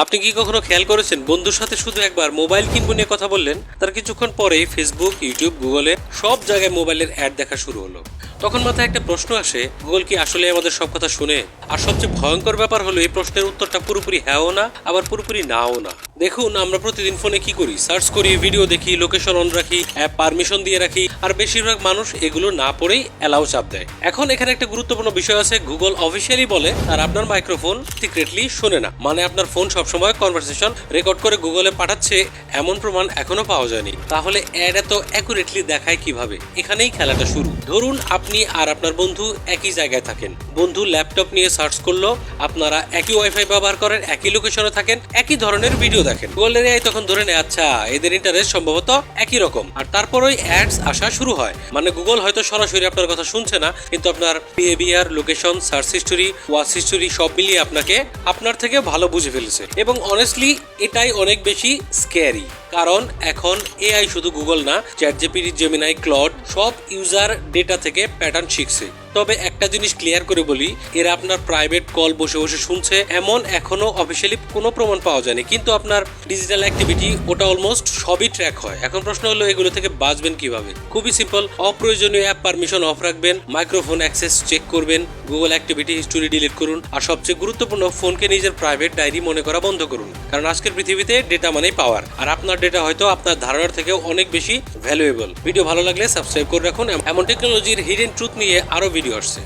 আপনি কি কখনো খেয়াল করেছেন বন্ধুর সাথে শুধু একবার মোবাইল কিনবো নিয়ে কথা বললেন, তার কিছুক্ষণ পরেই ফেসবুক, ইউটিউব, গুগলে সব জায়গায় মোবাইলের অ্যাড দেখা শুরু হলো। তখন মাথায় একটা প্রশ্ন আসে, গুগল কি আসলে আমাদের সব কথা শুনে? আর সবচেয়ে ভয়ঙ্কর ব্যাপার হলো এই প্রশ্নের উত্তরটা পুরোপুরি হ্যাঁও না, আবার পুরোপুরি নাও না। দেখুন, আমরা প্রতিদিন ফোনে কি করি? সার্চ করি, ভিডিও দেখি, লোকেশন অন রাখি, অ্যাপ পারমিশন দিয়ে রাখি, আর বেশিরভাগ মানুষ এগুলো না পড়েই অ্যালাউ চাপ দেয়। এখন এখানে একটা গুরুত্বপূর্ণ বিষয় আছে, গুগল অফিসিয়ালি বলে আর আপনার মাইক্রোফোন সিক্রেটলি শোনে না। মানে আপনার ফোন সবসময় কনভারসেশন রেকর্ড করে গুগলে পাঠাচ্ছে, এমন প্রমাণ এখনো পাওয়া যায়নি। তাহলে অ্যাড এত অ্যাকুরেটলি দেখায় কিভাবে? এখানেই খেলাটা শুরু। ধরুন আপনি আর আপনার বন্ধু একই জায়গায় থাকেন, বন্ধু ল্যাপটপ নিয়ে সার্চ করলো, আপনারা একই ওয়াইফাই ব্যবহার করেন, একই লোকেশনে থাকেন, একই ধরনের ভিডিও দেখেন। গুগলের এআই তখন ধরে নেয় আচ্ছা এদের ইন্টারেস্ট সম্ভবত একই রকম, আর তারপরই অ্যাডস আসা শুরু হয়। মানে গুগল হয়তো সরাসরি আপনার কথা শুনছে না, কিন্তু আপনার behaviour, location, search history, watch history সব মিলিয়ে আপনার থেকে ভালো বুঝে ফেলেছে। এবং অনেস্টলি এটাই অনেক বেশি স্ক্যারি, কারণ এখন এআই শুধু গুগল না, চ্যাটজিপিটি, জেমিনাই, ক্লড সব ইউজার ডেটা থেকে প্যাটার্ন শিখছে। তবে একটা জিনিস ক্লিয়ার করে বলি, এরা আপনার প্রাইভেট কল বসে বসে শুনছে এমন এখনো অফিসিয়ালি কোনো প্রমাণ পাওয়া যায়নি, কিন্তু আপনার ডিজিটাল অ্যাক্টিভিটি ওটা অলমোস্ট সবই ট্র্যাক হয়। এখন প্রশ্ন হলো এগুলো থেকে বাঁচবেন কিভাবে? খুবই সিম্পল, অপ্রয়োজনীয় অ্যাপ পারমিশন অফ রাখবেন, মাইক্রোফোন অ্যাক্সেস চেক করবেন, গুগল অ্যাক্টিভিটি হিস্টোরি ডিলিট করুন, আর সবচেয়ে গুরুত্বপূর্ণ, ফোনকে নিজের প্রাইভেট ডায়েরি মনে করা বন্ধ করুন। কারণ আজকের পৃথিবীতে ডেটা মানেই পাওয়ার, আর আপনার ডেটা হয়তো আপনার ধারণার থেকেও অনেক বেশি ভ্যালুয়েবল। ভিডিও ভালো লাগলে সাবস্ক্রাইব করে রাখুন, এমন টেকনোলজির হিডেন ট্রুথ নিয়ে আরো ভিডিও আসছে।